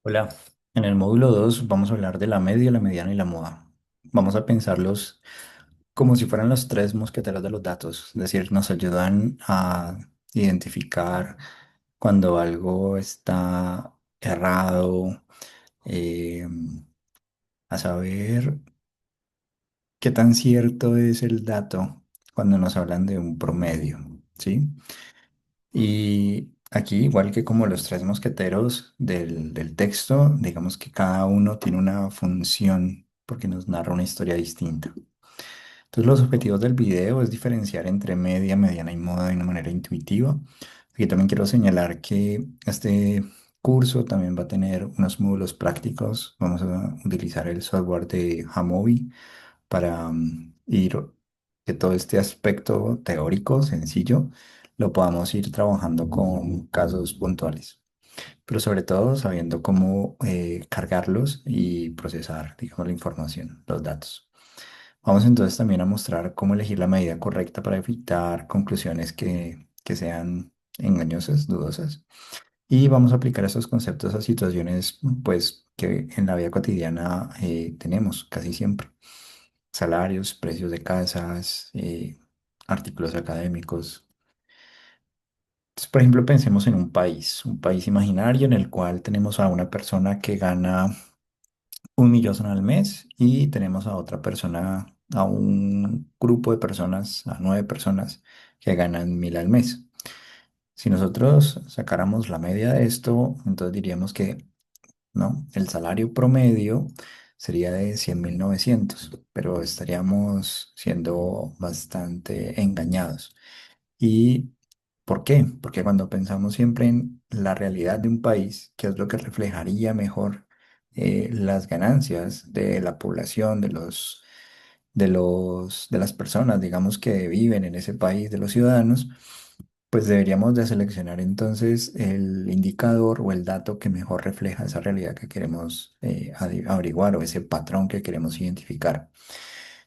Hola, en el módulo 2 vamos a hablar de la media, la mediana y la moda. Vamos a pensarlos como si fueran los tres mosqueteros de los datos, es decir, nos ayudan a identificar cuando algo está errado, eh, a saber qué tan cierto es el dato cuando nos hablan de un promedio, ¿sí? Y aquí, igual que como los tres mosqueteros del texto, digamos que cada uno tiene una función porque nos narra una historia distinta. Entonces, los objetivos del video es diferenciar entre media, mediana y moda de una manera intuitiva. Aquí también quiero señalar que este curso también va a tener unos módulos prácticos. Vamos a utilizar el software de Jamovi para ir que todo este aspecto teórico sencillo lo podamos ir trabajando con casos puntuales, pero sobre todo sabiendo cómo cargarlos y procesar, digamos, la información, los datos. Vamos entonces también a mostrar cómo elegir la medida correcta para evitar conclusiones que sean engañosas, dudosas. Y vamos a aplicar estos conceptos a situaciones, pues, que en la vida cotidiana tenemos casi siempre salarios, precios de casas, artículos académicos. Entonces, por ejemplo, pensemos en un país imaginario en el cual tenemos a una persona que gana 1 millón al mes y tenemos a otra persona, a un grupo de personas, a 9 personas que ganan 1.000 al mes. Si nosotros sacáramos la media de esto, entonces diríamos que ¿no? El salario promedio sería de 100.900, pero estaríamos siendo bastante engañados. ¿Y por qué? Porque cuando pensamos siempre en la realidad de un país, ¿qué es lo que reflejaría mejor las ganancias de la población, de las personas, digamos, que viven en ese país, de los ciudadanos? Pues deberíamos de seleccionar entonces el indicador o el dato que mejor refleja esa realidad que queremos averiguar o ese patrón que queremos identificar.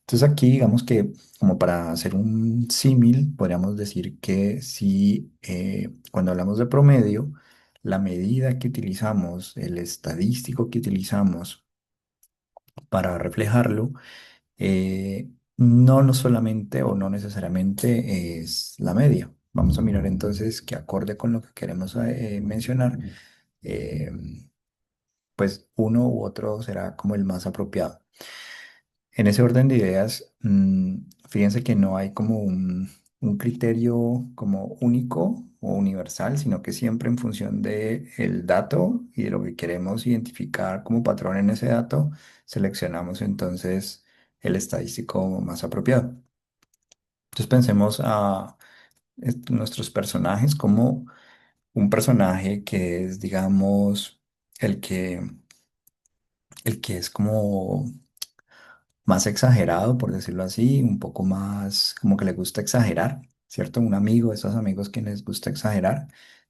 Entonces aquí digamos que como para hacer un símil, podríamos decir que si cuando hablamos de promedio, la medida que utilizamos, el estadístico que utilizamos para reflejarlo, no solamente o no necesariamente es la media. Vamos a mirar entonces que acorde con lo que queremos mencionar, eh, pues uno u otro será como el más apropiado. En ese orden de ideas, fíjense que no hay como un criterio como único o universal, sino que siempre en función de el dato y de lo que queremos identificar como patrón en ese dato, seleccionamos entonces el estadístico más apropiado. Entonces pensemos a nuestros personajes como un personaje que es, digamos, el que, el que es como más exagerado, por decirlo así, un poco más como que le gusta exagerar, ¿cierto? Un amigo, esos amigos que les gusta exagerar,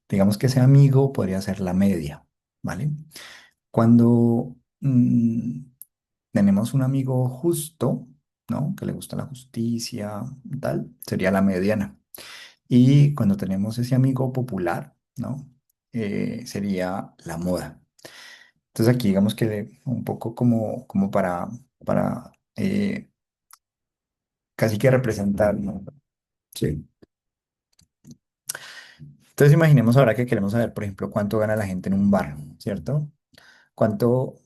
digamos que ese amigo podría ser la media, ¿vale? Cuando tenemos un amigo justo, ¿no? Que le gusta la justicia, tal, sería la mediana. Y cuando tenemos ese amigo popular, ¿no? Sería la moda. Entonces aquí digamos que un poco como para casi que representar, ¿no? Sí. Entonces imaginemos ahora que queremos saber, por ejemplo, cuánto gana la gente en un bar, ¿cierto? Cuánto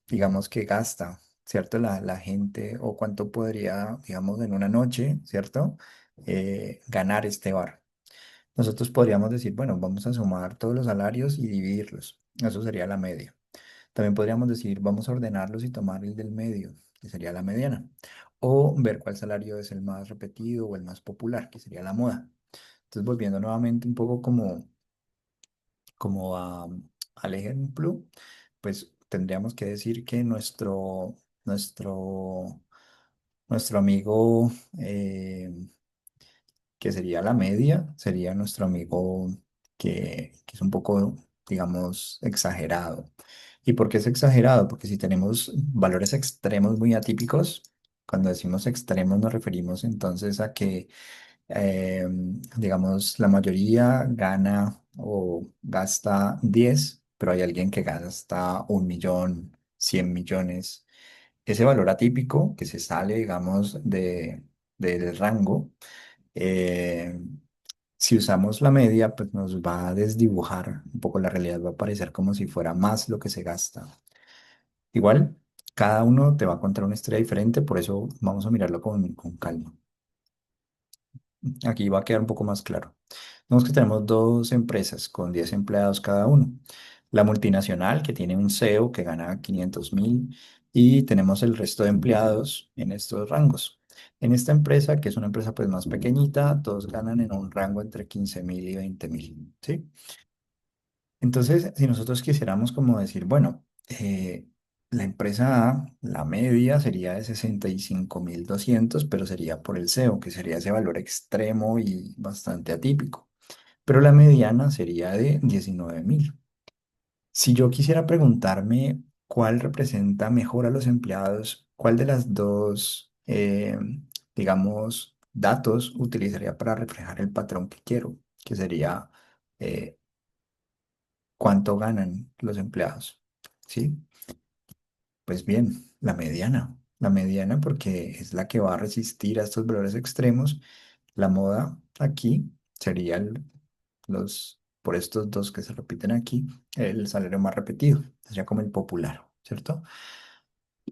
digamos que gasta, ¿cierto? La gente o cuánto podría, digamos, en una noche, ¿cierto? Ganar este bar. Nosotros podríamos decir, bueno, vamos a sumar todos los salarios y dividirlos. Eso sería la media. También podríamos decir, vamos a ordenarlos y tomar el del medio, que sería la mediana. O ver cuál salario es el más repetido o el más popular, que sería la moda. Entonces, volviendo nuevamente un poco como al ejemplo, pues tendríamos que decir que nuestro, nuestro amigo, que sería la media, sería nuestro amigo que es un poco, digamos, exagerado. ¿Y por qué es exagerado? Porque si tenemos valores extremos muy atípicos, cuando decimos extremos nos referimos entonces a que, digamos, la mayoría gana o gasta 10, pero hay alguien que gasta 1.000.000, 100 millones. Ese valor atípico que se sale, digamos, del rango, eh, si usamos la media, pues nos va a desdibujar un poco la realidad, va a parecer como si fuera más lo que se gasta. Igual, cada uno te va a contar una historia diferente, por eso vamos a mirarlo con calma. Aquí va a quedar un poco más claro. Vemos que tenemos dos empresas con 10 empleados cada uno. La multinacional que tiene un CEO que gana 500.000 y tenemos el resto de empleados en estos rangos. En esta empresa, que es una empresa pues más pequeñita, todos ganan en un rango entre 15.000 y 20.000, ¿sí? Entonces, si nosotros quisiéramos como decir, bueno, la empresa A, la media sería de 65.200, pero sería por el CEO, que sería ese valor extremo y bastante atípico. Pero la mediana sería de 19.000. Si yo quisiera preguntarme cuál representa mejor a los empleados, cuál de las dos, digamos, datos utilizaría para reflejar el patrón que quiero, que sería eh, cuánto ganan los empleados. ¿Sí? Pues bien, la mediana porque es la que va a resistir a estos valores extremos. La moda aquí sería por estos dos que se repiten aquí, el salario más repetido, sería como el popular, ¿cierto?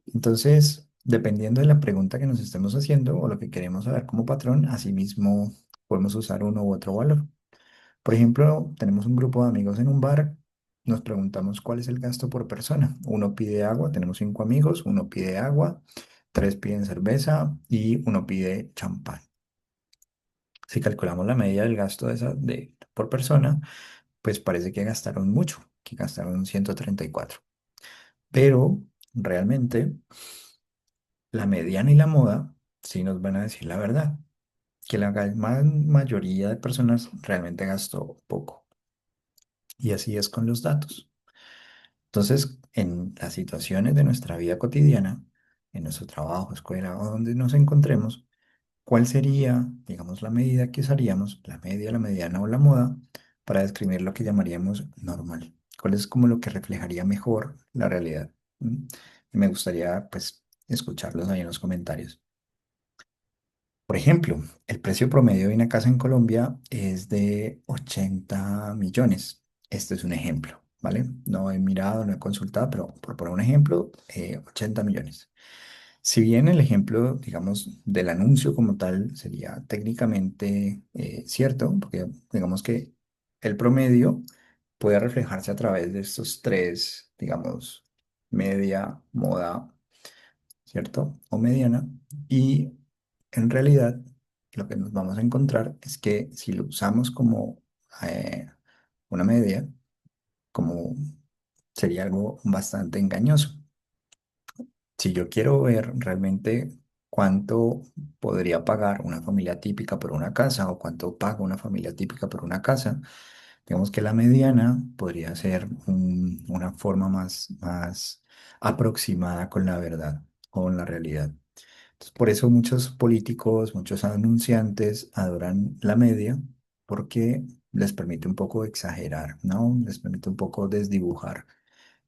Entonces, dependiendo de la pregunta que nos estemos haciendo o lo que queremos saber como patrón, asimismo podemos usar uno u otro valor. Por ejemplo, tenemos un grupo de amigos en un bar, nos preguntamos cuál es el gasto por persona. Uno pide agua, tenemos 5 amigos, uno pide agua, tres piden cerveza y uno pide champán. Si calculamos la media del gasto por persona, pues parece que gastaron mucho, que gastaron 134. Pero realmente la mediana y la moda sí nos van a decir la verdad, que la gran mayoría de personas realmente gastó poco. Y así es con los datos. Entonces, en las situaciones de nuestra vida cotidiana, en nuestro trabajo, escuela o donde nos encontremos, ¿cuál sería, digamos, la medida que usaríamos, la media, la mediana o la moda, para describir lo que llamaríamos normal? ¿Cuál es como lo que reflejaría mejor la realidad? ¿Mm? Y me gustaría, pues, escucharlos ahí en los comentarios. Por ejemplo, el precio promedio de una casa en Colombia es de 80 millones. Este es un ejemplo, ¿vale? No he mirado, no he consultado, pero por poner un ejemplo, 80 millones. Si bien el ejemplo, digamos, del anuncio como tal sería técnicamente cierto, porque digamos que el promedio puede reflejarse a través de estos tres, digamos, media, moda, ¿cierto? O mediana. Y en realidad lo que nos vamos a encontrar es que si lo usamos como eh, una media, como sería algo bastante engañoso. Si yo quiero ver realmente cuánto podría pagar una familia típica por una casa o cuánto paga una familia típica por una casa, digamos que la mediana podría ser una forma más aproximada con la verdad, con la realidad. Entonces, por eso muchos políticos, muchos anunciantes adoran la media porque les permite un poco exagerar, ¿no? Les permite un poco desdibujar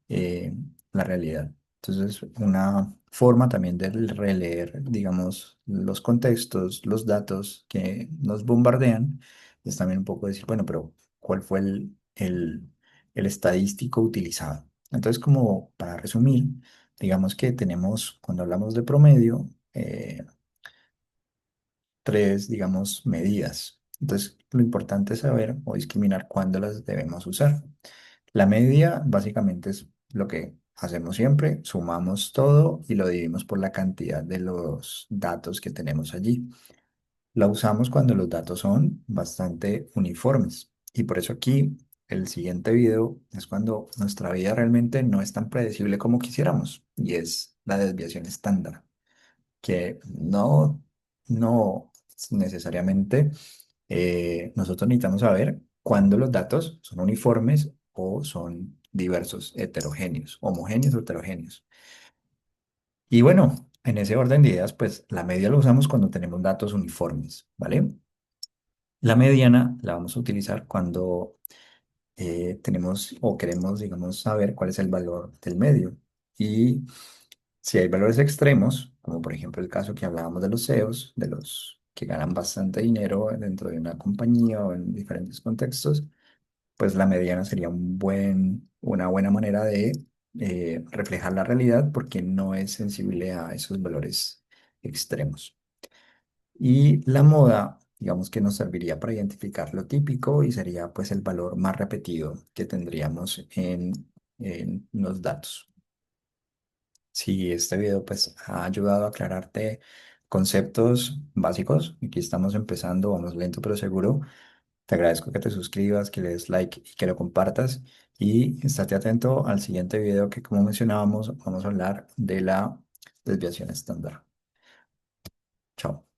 eh, la realidad. Entonces, una forma también de releer, digamos, los contextos, los datos que nos bombardean, es también un poco decir, bueno, pero ¿cuál fue el estadístico utilizado? Entonces, como para resumir, digamos que tenemos, cuando hablamos de promedio, tres, digamos, medidas. Entonces, lo importante es saber o discriminar cuándo las debemos usar. La media básicamente es lo que hacemos siempre, sumamos todo y lo dividimos por la cantidad de los datos que tenemos allí. La usamos cuando los datos son bastante uniformes. Y por eso aquí el siguiente video es cuando nuestra vida realmente no es tan predecible como quisiéramos y es la desviación estándar que no necesariamente nosotros necesitamos saber cuándo los datos son uniformes o son diversos, heterogéneos, homogéneos o heterogéneos. Y bueno, en ese orden de ideas, pues la media lo usamos cuando tenemos datos uniformes, ¿vale? La mediana la vamos a utilizar cuando tenemos o queremos, digamos, saber cuál es el valor del medio. Y si hay valores extremos, como por ejemplo el caso que hablábamos de los CEOs, de los que ganan bastante dinero dentro de una compañía o en diferentes contextos, pues la mediana sería una buena manera de reflejar la realidad porque no es sensible a esos valores extremos. Y la moda, digamos que nos serviría para identificar lo típico y sería pues el valor más repetido que tendríamos en los datos. Si este video pues ha ayudado a aclararte conceptos básicos, aquí estamos empezando, vamos lento pero seguro. Te agradezco que te suscribas, que le des like y que lo compartas. Y estate atento al siguiente video que, como mencionábamos, vamos a hablar de la desviación estándar. Chao.